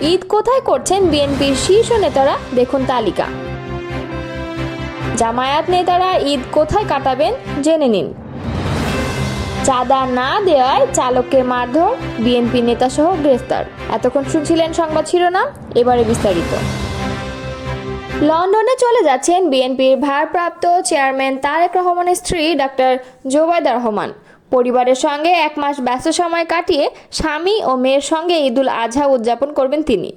ঈদ কোথায় করছেন বিএনপির শীর্ষ নেতারা, দেখুন তালিকা। জামায়াত নেতারা ঈদ কোথায় কাটাবেন জেনে নিন। চাঁদা না দেওয়ায় চালককে মারধর, বিএনপি নেতাসহ গ্রেফতার। এতক্ষণ শুনছিলেন সংবাদ শিরোনাম, এবারে বিস্তারিত। লন্ডনে চলে যাচ্ছেন বিএনপির ভারপ্রাপ্ত চেয়ারম্যান তারেক রহমানের স্ত্রী ডাক্তার জোবায়দা রহমান। পরিবারের সঙ্গে এক মাস ব্যস্ত সময় কাটিয়ে স্বামী ও মেয়ের সঙ্গে ঈদুল আজহা উদযাপন করবেন তিনি।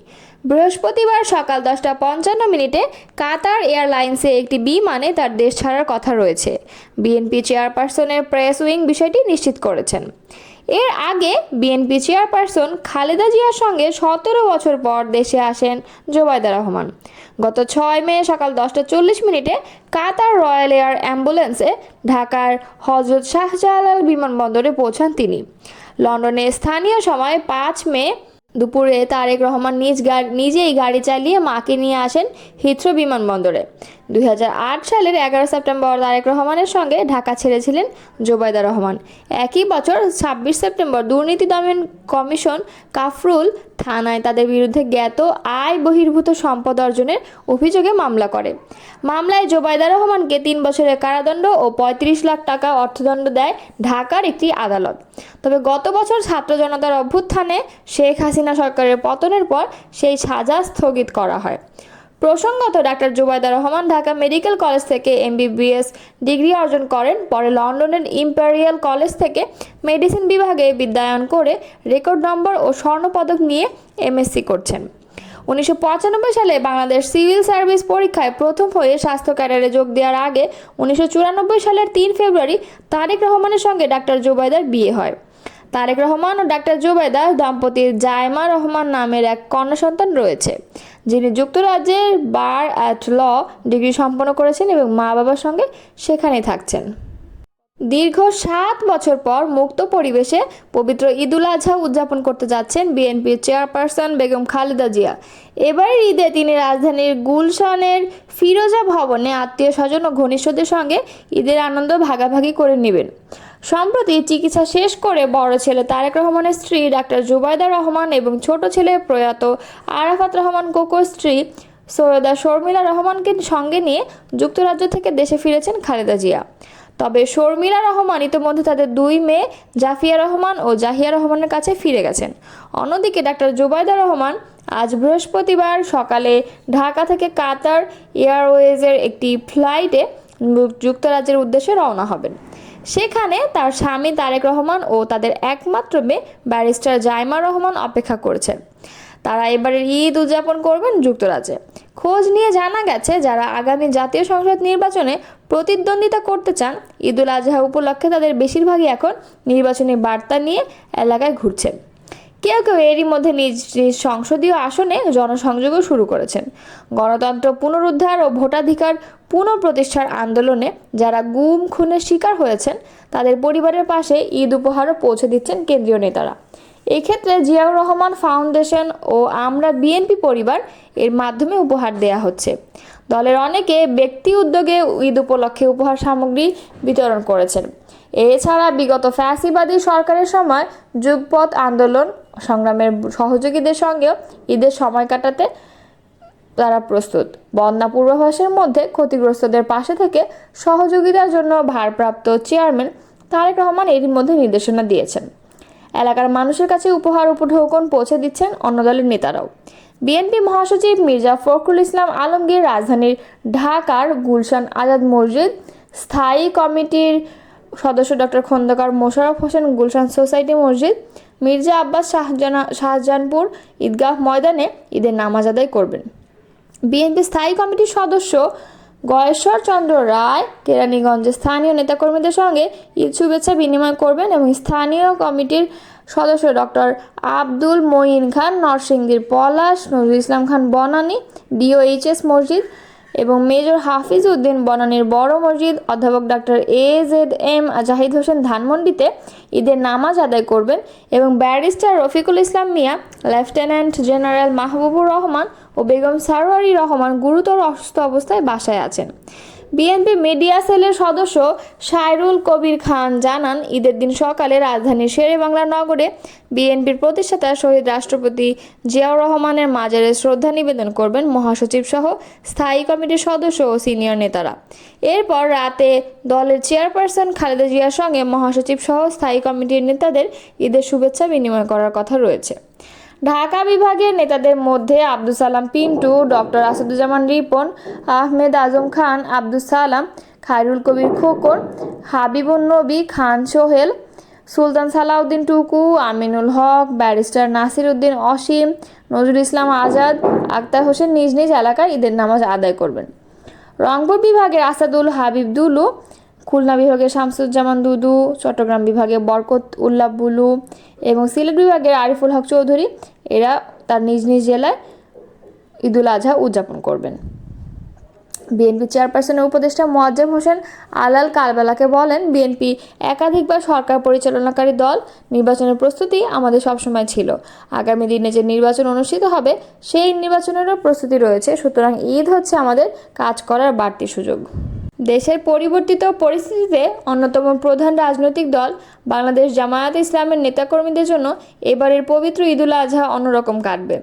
বৃহস্পতিবার সকাল 10টা 55 কাতার এয়ারলাইন্সে একটি বিমানে তার দেশ ছাড়ার কথা রয়েছে। বিএনপি চেয়ারপারসনের প্রেস উইং বিষয়টি নিশ্চিত করেছেন। এর আগে বিএনপি চেয়ারপারসন খালেদা জিয়ার সঙ্গে 17 বছর পর দেশে আসেন জোবায়দা রহমান। গত 6 মে সকাল 10টা 40 কাতার রয়্যাল এয়ার অ্যাম্বুলেন্সে ঢাকার হজরত শাহজালাল বিমানবন্দরে পৌঁছান তিনি। লন্ডনে স্থানীয় সময় 5 মে দুপুরে তারেক রহমান নিজেই গাড়ি চালিয়ে মাকে নিয়ে আসেন হিথ্রো বিমানবন্দরে। 2008 সালের 11 সেপ্টেম্বর তারেক রহমানের সঙ্গে ঢাকা ছেড়েছিলেন জোবায়দা রহমান। একই বছর 26 সেপ্টেম্বর দুর্নীতি দমন কমিশন কাফরুল থানায় তাদের বিরুদ্ধে জ্ঞাত আয় বহির্ভূত সম্পদ অর্জনের অভিযোগে মামলা করে। মামলায় জোবায়দা রহমানকে 3 বছরের কারাদণ্ড ও 35 লাখ টাকা অর্থদণ্ড দেয় ঢাকার একটি আদালত। তবে গত বছর ছাত্র জনতার অভ্যুত্থানে শেখ হাসিনা সরকারের পতনের পর সেই সাজা স্থগিত করা হয়। প্রসঙ্গত, doctor Zubaida Rahman Dhaka medical college থেকে এমবিবিএস ডিগ্রি অর্জন করেন। পরে লন্ডনের ইম্পেরিয়াল কলেজ থেকে মেডিসিন বিভাগে বিদ্যায়ন করে রেকর্ড নম্বর ও স্বর্ণপদক নিয়ে এমএসসি করছেন। 1995 সালে বাংলাদেশ সিভিল সার্ভিস পরীক্ষায় প্রথম হয়ে স্বাস্থ্য ক্যাডারে যোগ দেওয়ার আগে 1994 সালের 3 ফেব্রুয়ারি তারেক রহমানের সঙ্গে ডাক্তার জোবায়দার বিয়ে হয়। তারেক রহমান ও ডাক্তার জোবায়দা দম্পতির জায়মা রহমান নামের এক কন্যা সন্তান রয়েছে, যিনি যুক্তরাজ্যের বার অ্যাট ল ডিগ্রি সম্পন্ন করেছেন এবং মা বাবার সঙ্গে সেখানেই থাকছেন। দীর্ঘ 7 বছর পর মুক্ত পরিবেশে পবিত্র ঈদুল আজহা উদযাপন করতে যাচ্ছেন বিএনপির চেয়ারপারসন বেগম খালেদা জিয়া। এবারের ঈদে তিনি রাজধানীর গুলশানের ফিরোজা ভবনে আত্মীয় স্বজন ও ঘনিষ্ঠদের সঙ্গে ঈদের আনন্দ ভাগাভাগি করে নেবেন। সম্প্রতি চিকিৎসা শেষ করে বড় ছেলে তারেক রহমানের স্ত্রী ডাক্তার জোবায়দা রহমান এবং ছোট ছেলে প্রয়াত আরাফাত রহমান কোকোর স্ত্রী সৈয়দা শর্মিলা রহমানকে সঙ্গে নিয়ে যুক্তরাজ্য থেকে দেশে ফিরেছেন খালেদা জিয়া। তবে শর্মিলা রহমান ইতিমধ্যে তাদের 2 মেয়ে জাফিয়া রহমান ও জাহিয়া রহমানের কাছে ফিরে গেছেন। অন্যদিকে ডাক্তার জোবায়দা রহমান আজ বৃহস্পতিবার সকালে ঢাকা থেকে কাতার এয়ারওয়েজের একটি ফ্লাইটে যুক্তরাজ্যের উদ্দেশ্যে রওনা হবেন। সেখানে তার স্বামী তারেক রহমান ও তাদের একমাত্র মেয়ে ব্যারিস্টার জাইমা রহমান অপেক্ষা করছেন। তারা এবারের ঈদ উদযাপন করবেন যুক্তরাজ্যে। খোঁজ নিয়ে জানা গেছে, যারা আগামী জাতীয় সংসদ নির্বাচনে প্রতিদ্বন্দ্বিতা করতে চান, ঈদুল আজহা উপলক্ষে তাদের বেশিরভাগই এখন নির্বাচনী বার্তা নিয়ে এলাকায় ঘুরছেন। কেউ কেউ এরই মধ্যে নিজ নিজ সংসদীয় আসনে জনসংযোগও শুরু করেছেন। গণতন্ত্র পুনরুদ্ধার ও ভোটাধিকার পুনঃপ্রতিষ্ঠার আন্দোলনে যারা গুম খুনের শিকার হয়েছেন, তাদের পরিবারের পাশে ঈদ উপহারও পৌঁছে দিচ্ছেন কেন্দ্রীয় নেতারা। এক্ষেত্রে জিয়াউর রহমান ফাউন্ডেশন ও আমরা বিএনপি পরিবার এর মাধ্যমে উপহার দেয়া হচ্ছে। দলের অনেকে ব্যক্তি উদ্যোগে ঈদ উপলক্ষে উপহার সামগ্রী বিতরণ করেছেন। এছাড়া বিগত ফ্যাসিবাদী সরকারের সময় যুগপৎ আন্দোলন সংগ্রামের সহযোগীদের সঙ্গেও ঈদের সময় কাটাতে তারা প্রস্তুত। বন্যা পূর্বাভাসের মধ্যে ক্ষতিগ্রস্তদের পাশে থেকে সহযোগিতার জন্য ভারপ্রাপ্ত চেয়ারম্যান তারেক রহমান এরই মধ্যে নির্দেশনা দিয়েছেন। এলাকার মানুষের কাছে উপহার উপঢৌকন পৌঁছে দিচ্ছেন অন্য দলের নেতারাও। বিএনপি মহাসচিব মির্জা ফখরুল ইসলাম আলমগীর রাজধানীর ঢাকার গুলশান আজাদ মসজিদ স্থায়ী কমিটির সদস্য ডক্টর খন্দকার মোশাররফ হোসেন গুলশান সোসাইটি মসজিদ মির্জা আব্বাস শাহজাহানপুর ঈদগাহ ময়দানে ঈদের নামাজ আদায় করবেন। বিএনপি স্থায়ী কমিটির সদস্য গয়েশ্বর চন্দ্র রায় কেরানীগঞ্জে স্থানীয় নেতাকর্মীদের সঙ্গে ঈদ শুভেচ্ছা বিনিময় করবেন এবং স্থানীয় কমিটির সদস্য ডক্টর আব্দুল মঈন খান নরসিংদীর পলাশ, নজরুল ইসলাম খান বনানী ডিওএইচএস মসজিদ এবং মেজর হাফিজ উদ্দিন বনানীর বড় মসজিদ, অধ্যাপক ডক্টর AZM জাহিদ হোসেন ধানমন্ডিতে ঈদের নামাজ আদায় করবেন এবং barrister Rafiqul Islam Mia, lieutenant general Mahbubur Rahman ও বেগম সারোয়ারি রহমান গুরুতর অসুস্থ অবস্থায় বাসায় আছেন। বিএনপি মিডিয়া সেলের সদস্য সাইরুল কবির খান জানান, ঈদের দিন সকালে রাজধানীর শেরেবাংলা নগরে বিএনপির প্রতিষ্ঠাতা শহীদ রাষ্ট্রপতি জিয়াউর রহমানের মাজারে শ্রদ্ধা নিবেদন করবেন মহাসচিব সহ স্থায়ী কমিটির সদস্য ও সিনিয়র নেতারা। এরপর রাতে দলের চেয়ারপারসন খালেদা জিয়ার সঙ্গে মহাসচিব সহ স্থায়ী কমিটির নেতাদের ঈদের শুভেচ্ছা বিনিময় করার কথা রয়েছে। ঢাকা বিভাগের নেতাদের মধ্যে আব্দুল সালাম পিন্টু, ডক্টর আসাদুজ্জামান রিপন, আহমেদ আজম খান, আব্দুল সালাম, খায়রুল কবির খোকন, হাবিবুন নবী খান সোহেল, সুলতান সালাউদ্দিন টুকু, আমিনুল হক, ব্যারিস্টার নাসির উদ্দিন অসীম, নজরুল ইসলাম আজাদ, আক্তার হোসেন নিজ নিজ এলাকায় ঈদের নামাজ আদায় করবেন। রংপুর বিভাগের আসাদুল হাবিব দুলু, খুলনা বিভাগের শামসুজ্জামান দুদু, চট্টগ্রাম বিভাগের বরকত উল্লাহ বুলু এবং সিলেট বিভাগের আরিফুল হক চৌধুরী এরা তার নিজ নিজ জেলায় ঈদুল আজহা উদযাপন করবেন। বিএনপি চেয়ারপারসনের উপদেষ্টা মোয়াজ্জেম হোসেন আলাল কালবেলাকে বলেন, বিএনপি একাধিকবার সরকার পরিচালনাকারী দল, নির্বাচনের প্রস্তুতি আমাদের সবসময় ছিল। আগামী দিনে যে নির্বাচন অনুষ্ঠিত হবে সেই নির্বাচনেরও প্রস্তুতি রয়েছে। সুতরাং ঈদ হচ্ছে আমাদের কাজ করার বাড়তি সুযোগ। দেশের পরিবর্তিত পরিস্থিতিতে অন্যতম প্রধান রাজনৈতিক দল বাংলাদেশ জামায়াতে ইসলামের নেতাকর্মীদের জন্য এবারের পবিত্র ঈদুল আজহা অন্যরকম কাটবে।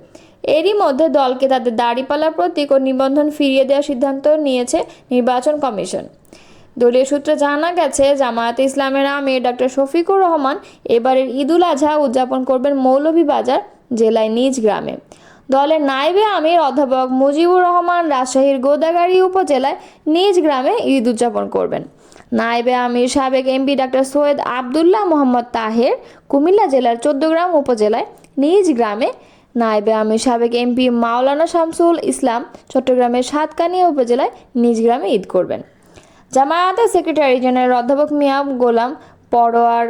এরই মধ্যে দলকে তাদের দাড়িপাল্লা প্রতীক ও নিবন্ধন ফিরিয়ে দেওয়ার সিদ্ধান্ত নিয়েছে নির্বাচন কমিশন। দলীয় সূত্রে জানা গেছে, জামায়াতে ইসলামের আমির ডক্টর শফিকুর রহমান এবারের ঈদুল আজহা উদযাপন করবেন মৌলভীবাজার জেলায় নিজ গ্রামে। দলের নায়েবে আমির অধ্যাপক মুজিবুর রহমান রাজশাহীর গোদাগাড়ী উপজেলায় নিজ গ্রামে ঈদ উদযাপন করবেন। নায়েবে আমির সাবেক এমপি ডাক্তার সৈয়দ আবদুল্লাহ মোহাম্মদ তাহের কুমিল্লা জেলার ১৪ উপজেলায় নিজ গ্রামে, নায়েবে আমির সাবেক এমপি মাওলানা শামসুল ইসলাম চট্টগ্রামের সাতকানিয়া উপজেলায় নিজ গ্রামে ঈদ করবেন। জামায়াতের সেক্রেটারি জেনারেল অধ্যাপক মিয়া গোলাম পরোয়ার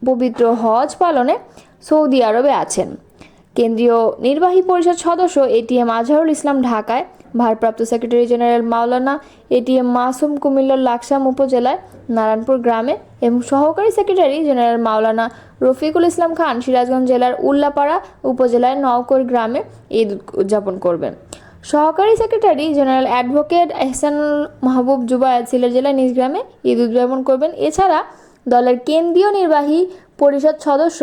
পবিত্র হজ পালনে সৌদি আরবে আছেন। কেন্দ্রীয় নির্বাহী পরিষদ সদস্য এটিএম আজহারুল ইসলাম ঢাকায়, ভারপ্রাপ্ত সেক্রেটারি জেনারেল মাওলানা এটিএম মাসুম কুমিল্লার লাকসাম উপজেলায় নারায়ণপুর গ্রামে এবং সহকারী সেক্রেটারি জেনারেল মাওলানা রফিকুল ইসলাম খান সিরাজগঞ্জ জেলার উল্লাপাড়া উপজেলায় নওকর গ্রামে ঈদ উদযাপন করবেন। সহকারী সেক্রেটারি জেনারেল অ্যাডভোকেট এহসানুল মাহবুব জুবায়েদ সিলেট জেলায় নিজ গ্রামে ঈদ উদযাপন করবেন। এছাড়া দলের কেন্দ্রীয় নির্বাহী পরিষদ সদস্য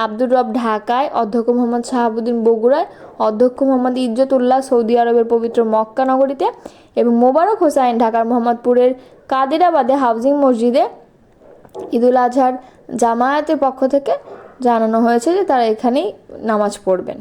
আব্দুর রব ঢাকায়, অধ্যক্ষ মোহাম্মদ শাহাবুদ্দিন বগুড়ায়, অধ্যক্ষ মোহাম্মদ ইজ্জতুল্লাহ সৌদি আরবের পবিত্র মক্কা নগরীতে এবং মোবারক হোসাইন ঢাকার মোহাম্মদপুরের কাদিরাবাদে হাউজিং মসজিদে ঈদুল আজহার জামায়াতের পক্ষ থেকে জানানো হয়েছে যে তারা এখানেই নামাজ পড়বেন।